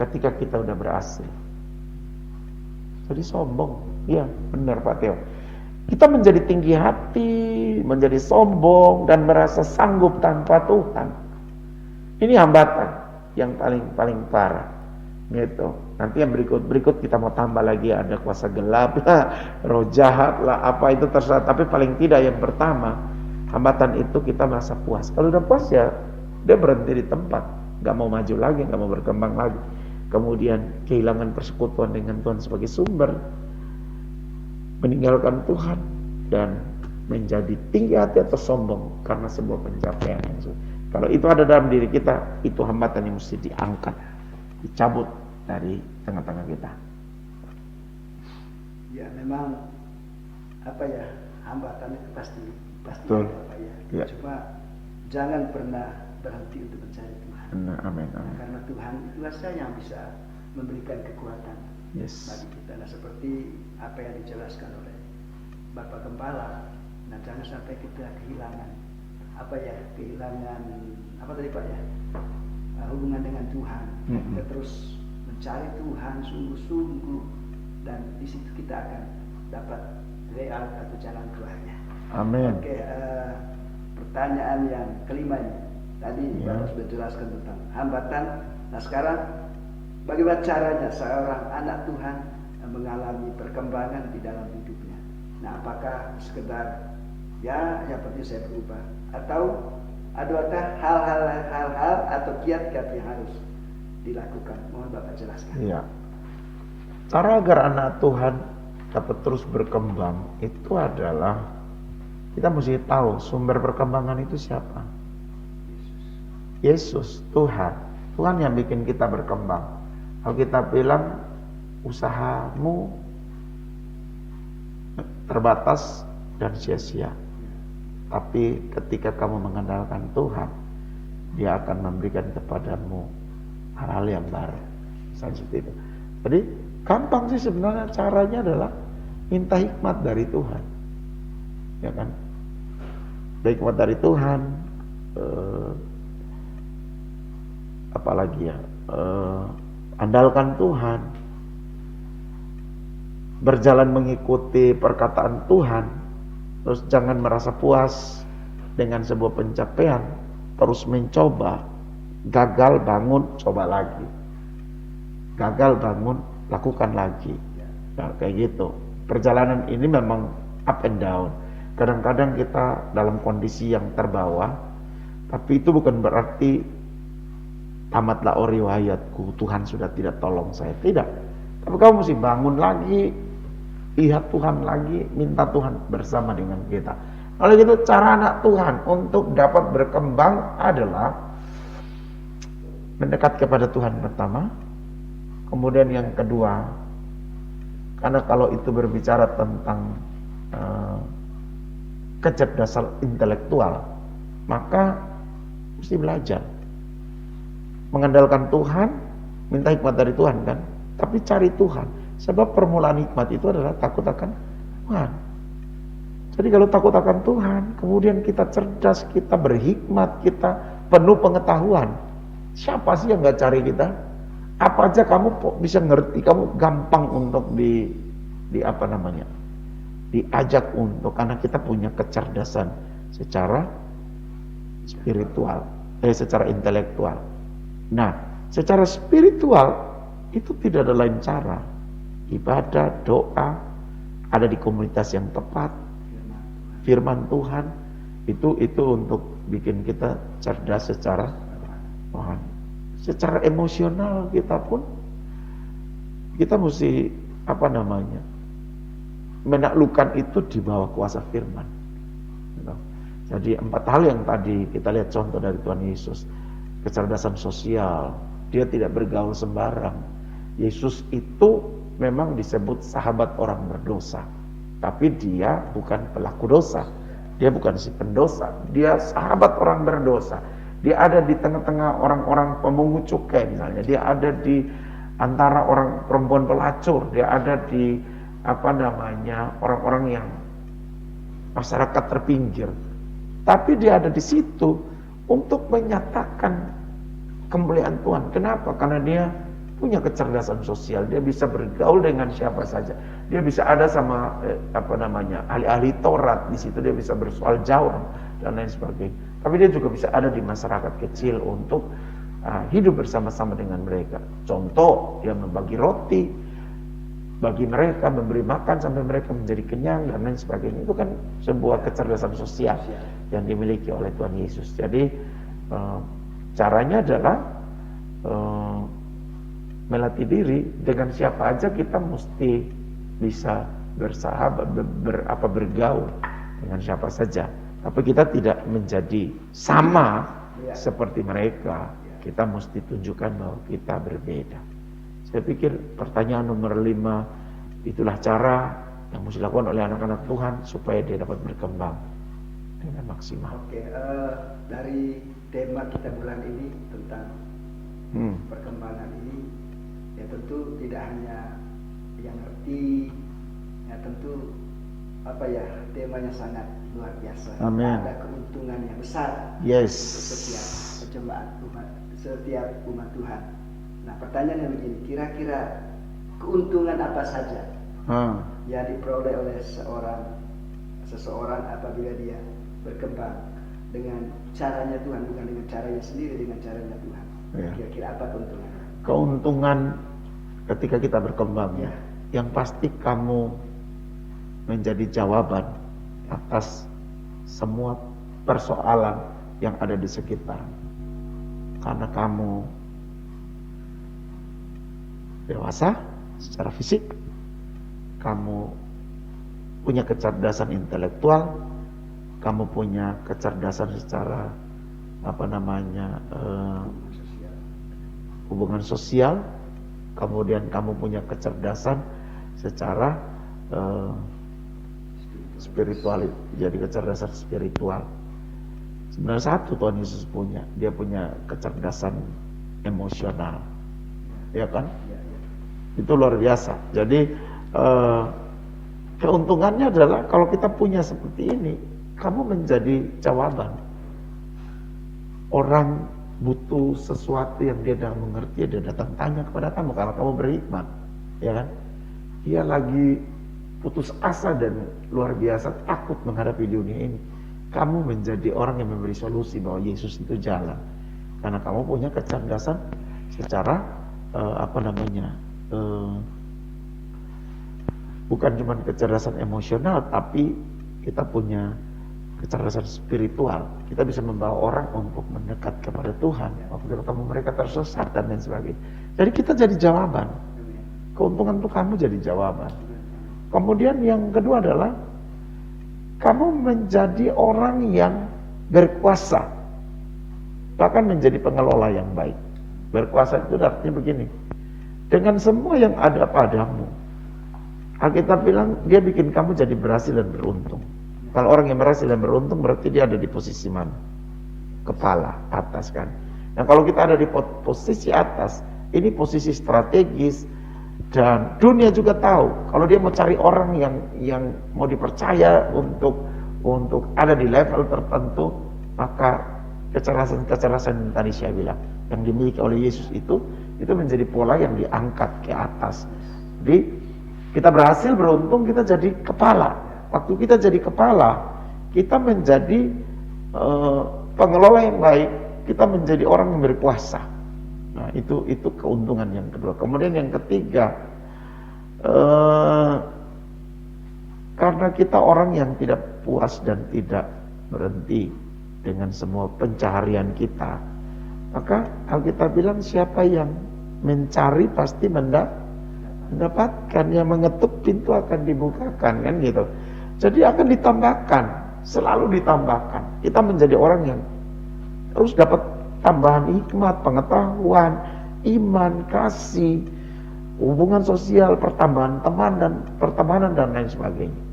ketika kita udah berhasil? Jadi sombong. Iya, benar Pak Teo. Kita menjadi tinggi hati, menjadi sombong dan merasa sanggup tanpa Tuhan. Ini hambatan yang paling parah. Gitu. Nanti yang berikut kita mau tambah lagi, ada kuasa gelap lah, roh jahat lah, apa itu terserah. Tapi paling tidak yang pertama, hambatan itu kita merasa puas. Kalau udah puas ya dia berhenti di tempat, nggak mau maju lagi, nggak mau berkembang lagi. Kemudian kehilangan persekutuan dengan Tuhan sebagai sumber, meninggalkan Tuhan dan menjadi tinggi hati atau sombong karena sebuah pencapaian yang sulit. Kalau itu ada dalam diri kita, itu hambatan yang mesti diangkat, dicabut dari tengah-tengah kita. Ya memang hambatan itu pasti Betul. ada Pak ya. Ya. Cuma jangan pernah berhenti untuk mencari Tuhan. Nah, amin. Karena Tuhan itulah saja yang bisa memberikan kekuatan Yes. bagi kita. Nah, seperti apa yang dijelaskan oleh Bapak Gembala, nah jangan sampai kita kehilangan kehilangan apa tadi Pak ya, hubungan dengan Tuhan. Kita terus mencari Tuhan sungguh-sungguh, dan di situ kita akan dapat real atau jalan keluarnya. Amin. Oke, pertanyaan yang kelima ini tadi Bapak sudah jelaskan tentang hambatan. Nah sekarang bagaimana caranya seorang anak Tuhan mengalami perkembangan di dalam hidupnya? Nah, apakah sekedar yang penting saya berubah, atau adakah hal-hal atau kiat-kiat yang harus dilakukan? Mohon Bapak jelaskan. Iya. Cara agar anak Tuhan dapat terus berkembang itu adalah kita mesti tahu sumber perkembangan itu siapa. Yesus, Tuhan. Tuhan yang bikin kita berkembang. Kalau kita bilang usahamu terbatas dan sia-sia, tapi ketika kamu mengandalkan Tuhan, Dia akan memberikan kepadamu hal-hal yang baru. Seperti itu. Jadi gampang sih sebenarnya, caranya adalah minta hikmat dari Tuhan, ya kan? Hikmat dari Tuhan. Apalagi ya, andalkan Tuhan, berjalan mengikuti perkataan Tuhan, terus jangan merasa puas dengan sebuah pencapaian, terus mencoba, gagal bangun, coba lagi, gagal bangun, lakukan lagi. Nah, kayak gitu. Perjalanan ini memang up and down. Kadang-kadang kita dalam kondisi yang terbawa, tapi itu bukan berarti tamatlah riwayatku, Tuhan sudah tidak tolong saya. Tidak. Tapi kamu mesti bangun lagi, lihat Tuhan lagi, minta Tuhan bersama dengan kita. Kalau gitu cara anak Tuhan untuk dapat berkembang adalah mendekat kepada Tuhan pertama. Kemudian yang kedua, karena kalau itu berbicara tentang kecerdasan intelektual, maka mesti belajar. Mengandalkan Tuhan, minta hikmat dari Tuhan kan, tapi cari Tuhan. Sebab permulaan hikmat itu adalah takut akan Tuhan. Jadi kalau takut akan Tuhan, kemudian kita cerdas, kita berhikmat, kita penuh pengetahuan. Siapa sih yang gak cari kita? Apa aja kamu bisa ngerti, kamu gampang untuk diajak untuk, karena kita punya kecerdasan secara spiritual, secara intelektual. Nah, secara spiritual itu tidak ada lain cara. Ibadah, doa, ada di komunitas yang tepat, firman Tuhan itu untuk bikin kita cerdas secara rohani. Secara emosional kita pun kita mesti menaklukkan itu di bawah kuasa firman. Jadi 4 hal yang tadi kita lihat contoh dari Tuhan Yesus. Kecerdasan sosial, dia tidak bergaul sembarang. Yesus itu memang disebut sahabat orang berdosa, tapi dia bukan pelaku dosa. Dia bukan si pendosa, dia sahabat orang berdosa. Dia ada di tengah-tengah orang-orang pemungut cukai misalnya. Dia ada di antara orang perempuan pelacur. Dia ada di orang-orang yang masyarakat terpinggir. Tapi dia ada di situ untuk menyatakan kemuliaan Tuhan. Kenapa? Karena dia punya kecerdasan sosial. Dia bisa bergaul dengan siapa saja. Dia bisa ada sama ahli-ahli Taurat di situ. Dia bisa bersoal jawab dan lain sebagainya. Tapi dia juga bisa ada di masyarakat kecil untuk hidup bersama-sama dengan mereka. Contoh, dia membagi roti bagi mereka, memberi makan sampai mereka menjadi kenyang dan lain sebagainya. Itu kan sebuah kecerdasan sosial yang dimiliki oleh Tuhan Yesus. Jadi caranya adalah melatih diri dengan siapa aja kita mesti bisa bersahabat, bergaul dengan siapa saja. Tapi kita tidak menjadi sama seperti mereka. Kita mesti tunjukkan bahwa kita berbeda. Saya pikir pertanyaan nomor 5, itulah cara yang mesti dilakukan oleh anak-anak Tuhan supaya dia dapat berkembang dengan maksimal. Oke, dari tema kita bulan ini tentang perkembangan ini, ya tentu tidak hanya yang ngerti, ya tentu temanya sangat luar biasa. Amin. Ada keuntungan yang besar Yes. untuk setiap umat Tuhan. Nah, pertanyaannya begini, kira-kira keuntungan apa saja yang diperoleh oleh seseorang apabila dia berkembang dengan caranya Tuhan, bukan dengan caranya sendiri, dengan caranya Tuhan. Ya. Kira-kira apa keuntungannya? Keuntungan ketika kita berkembang ya, yang pasti kamu menjadi jawaban atas semua persoalan yang ada di sekitar. Karena kamu dewasa secara fisik, kamu punya kecerdasan intelektual, kamu punya kecerdasan secara hubungan sosial, kemudian kamu punya kecerdasan secara spiritual, jadi kecerdasan spiritual. Sebenarnya satu Tuhan Yesus punya, dia punya kecerdasan emosional, ya kan? Itu luar biasa. Jadi keuntungannya adalah kalau kita punya seperti ini, kamu menjadi jawaban. Orang butuh sesuatu yang dia tidak mengerti, dia datang tanya kepada kamu karena kamu berhikmat, ya kan? Dia lagi putus asa dan luar biasa takut menghadapi dunia ini. Kamu menjadi orang yang memberi solusi bahwa Yesus itu jalan. Karena kamu punya kecerdasan secara bukan cuma kecerdasan emosional, tapi kita punya kecerdasan spiritual. Kita bisa membawa orang untuk mendekat kepada Tuhan waktu ketemu mereka tersesat dan lain sebagainya. Jadi kita jadi jawaban. Keuntungan untuk kamu jadi jawaban. Kemudian yang kedua adalah kamu menjadi orang yang berkuasa, bahkan menjadi pengelola yang baik. Berkuasa itu artinya begini, dengan semua yang ada padamu, Alkitab bilang dia bikin kamu jadi berhasil dan beruntung. Kalau orang yang berhasil dan beruntung berarti dia ada di posisi mana? Kepala, atas kan. Nah kalau kita ada di posisi atas, ini posisi strategis. Dan dunia juga tahu kalau dia mau cari orang yang mau dipercaya untuk ada di level tertentu, maka kecerdasan yang tadi saya bilang yang dimiliki oleh Yesus itu menjadi pola yang diangkat ke atas. Jadi kita berhasil beruntung, kita jadi kepala. Waktu kita jadi kepala, kita menjadi pengelola yang baik, kita menjadi orang yang berkuasa. Nah, itu keuntungan yang kedua. Kemudian yang ketiga, Karena kita orang yang tidak puas dan tidak berhenti dengan semua pencaharian kita, maka Alkitab bilang siapa yang mencari pasti mendapatkan, yang mengetuk pintu akan dibukakan, kan gitu. Jadi akan ditambahkan, selalu ditambahkan. Kita menjadi orang yang terus dapat tambahan hikmat, pengetahuan, iman, kasih, hubungan sosial, pertambahan teman dan pertemanan dan lain sebagainya.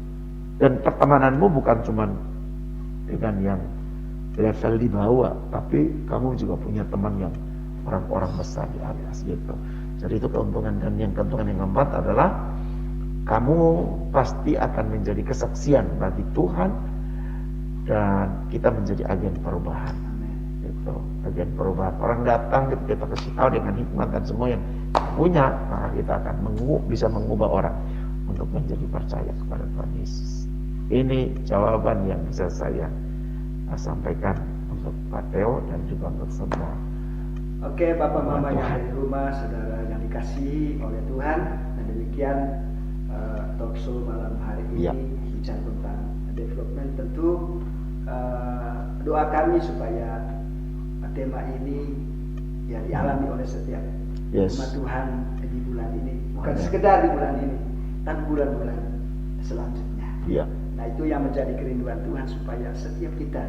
Dan pertemananmu bukan cuma dengan yang level di bawah, tapi kamu juga punya teman yang orang-orang besar di atas gitu. Jadi itu keuntungan. Dan yang keuntungan yang keempat adalah kamu pasti akan menjadi kesaksian bagi Tuhan dan kita menjadi agen perubahan. Gitu. Agen perubahan. Orang datang kita kasih tahu dengan hikmat dan semua yang punya, maka kita akan bisa mengubah orang untuk menjadi percaya kepada Tuhan Yesus. Ini jawaban yang bisa saya sampaikan untuk Pak Theo dan juga untuk semua. Oke, Bapak Mama yang ada di rumah, saudara yang dikasihi oleh Tuhan, dan demikian talk show malam hari ini bicara tentang development. Tentu doa kami supaya tema ini ya dialami oleh setiap umat Tuhan di bulan ini, bukan sekedar di bulan ini, tapi bulan-bulan selanjutnya. Nah, itu yang menjadi kerinduan Tuhan supaya setiap kita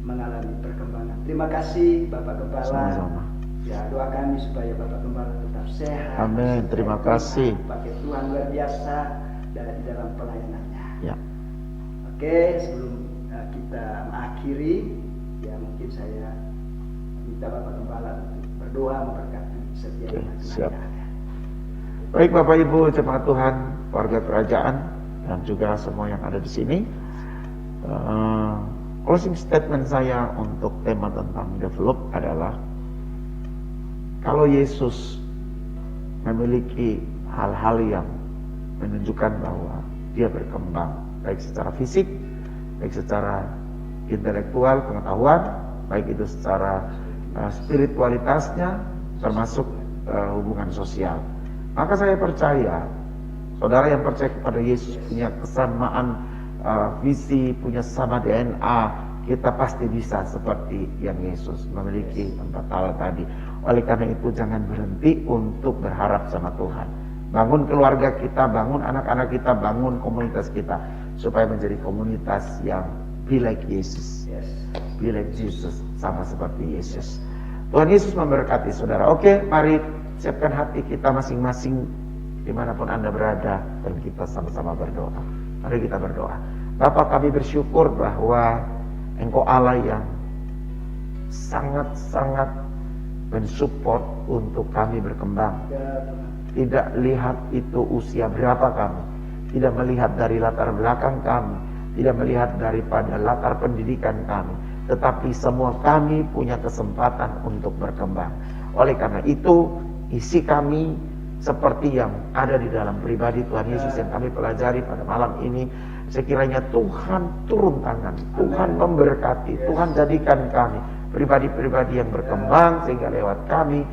mengalami perkembangan. Terima kasih Bapak Gembala. Sama-sama. Ya, doa kami supaya Bapak Gembala tetap sehat. Amin. Terima kasih. Pakai Tuhan luar biasa di dalam pelayanannya. Ya. Oke, sebelum kita mengakhiri, ya mungkin saya minta Bapak Gembala untuk berdoa memberkati setiap siap. Baik Bapak Ibu jemaat Tuhan, warga kerajaan dan juga semua yang ada di sini. Closing statement saya untuk tema tentang develop adalah kalau Yesus memiliki hal-hal yang menunjukkan bahwa dia berkembang baik secara fisik, baik secara intelektual, pengetahuan, baik itu secara spiritualitasnya, termasuk hubungan sosial. Maka saya percaya, saudara yang percaya kepada Yesus punya kesamaan visi, punya sama DNA, kita pasti bisa seperti yang Yesus memiliki 4 hal tadi. Oleh karena itu jangan berhenti untuk berharap sama Tuhan. Bangun keluarga kita, bangun anak-anak kita, bangun komunitas kita, supaya menjadi komunitas yang be like Yesus. Be like Jesus, sama seperti Yesus. Tuhan Yesus memberkati saudara. Oke, mari siapkan hati kita masing-masing dimanapun Anda berada, dan kita sama-sama berdoa. Mari kita berdoa. Bapa, kami bersyukur bahwa Engkau Allah yang sangat-sangat mensupport untuk kami berkembang. Tidak lihat itu usia berapa kami, tidak melihat dari latar belakang kami, tidak melihat daripada latar pendidikan kami, tetapi semua kami punya kesempatan untuk berkembang. Oleh karena itu, isi kami seperti yang ada di dalam pribadi Tuhan Yesus yang kami pelajari pada malam ini. Sekiranya Tuhan turun tangan, Tuhan memberkati, Tuhan jadikan kami pribadi-pribadi yang berkembang, sehingga lewat kami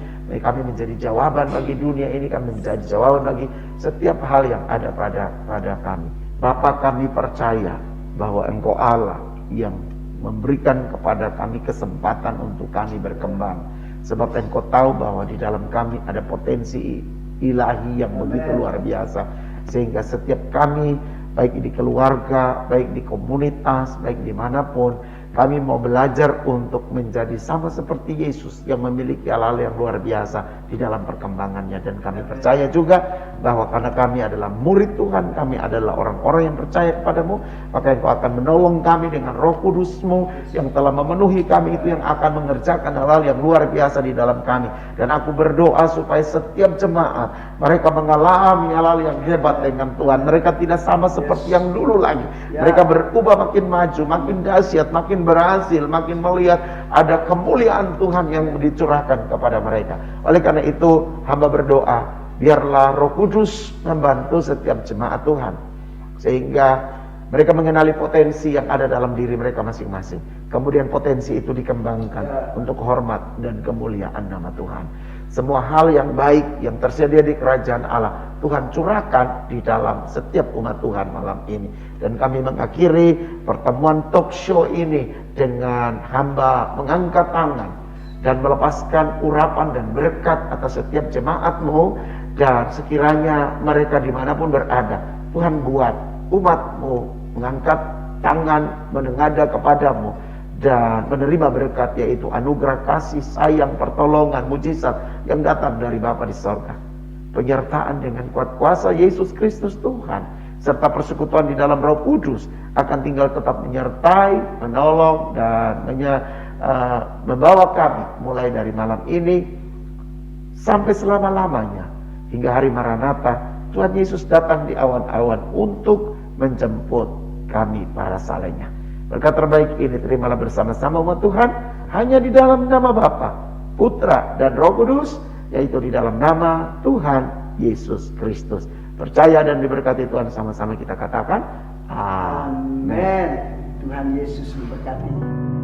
menjadi jawaban bagi dunia ini, kami menjadi jawaban bagi setiap hal yang ada pada kami. Bapa, kami percaya bahwa Engkau Allah yang memberikan kepada kami kesempatan untuk kami berkembang, sebab Engkau tahu bahwa di dalam kami ada potensi ilahi yang begitu luar biasa, sehingga setiap kami, baik di keluarga, baik di komunitas, baik dimanapun, kami mau belajar untuk menjadi sama seperti Yesus yang memiliki hal-hal yang luar biasa di dalam perkembangannya. Dan kami percaya juga bahwa karena kami adalah murid Tuhan, kami adalah orang-orang yang percaya kepadamu, maka Engkau akan menolong kami dengan Roh Kudus-Mu yang telah memenuhi kami, itu yang akan mengerjakan hal-hal yang luar biasa di dalam kami. Dan aku berdoa supaya setiap jemaat mereka mengalami hal-hal yang hebat dengan Tuhan. Mereka tidak sama seperti yang dulu lagi. Mereka berubah, makin maju, makin dahsyat, makin berhasil, makin melihat ada kemuliaan Tuhan yang dicurahkan kepada mereka. Oleh karena itu hamba berdoa, biarlah Roh Kudus membantu setiap jemaat Tuhan, sehingga mereka mengenali potensi yang ada dalam diri mereka masing-masing. Kemudian potensi itu dikembangkan untuk hormat dan kemuliaan nama Tuhan. semua hal yang baik yang tersedia di kerajaan Allah Tuhan curahkan di dalam setiap umat Tuhan malam ini. Dan kami mengakhiri pertemuan talk show ini dengan hamba mengangkat tangan dan melepaskan urapan dan berkat atas setiap jemaat-Mu. Dan sekiranya mereka dimanapun berada, Tuhan buat umat-Mu mengangkat tangan menengadah kepadamu dan menerima berkat, yaitu anugerah kasih, sayang, pertolongan, mujizat yang datang dari Bapa di sorga, penyertaan dengan kuat kuasa Yesus Kristus Tuhan, serta persekutuan di dalam Roh Kudus akan tinggal tetap menyertai, menolong, dan membawa kami mulai dari malam ini sampai selama-lamanya hingga hari Maranatha. Tuhan Yesus datang di awan-awan untuk menjemput kami para salehnya. Berkat terbaik ini terimalah bersama-sama umat Tuhan hanya di dalam nama Bapa, Putra, dan Roh Kudus, yaitu di dalam nama Tuhan Yesus Kristus. Percaya dan diberkati Tuhan, sama-sama kita katakan amin. Amin. Tuhan Yesus memberkati.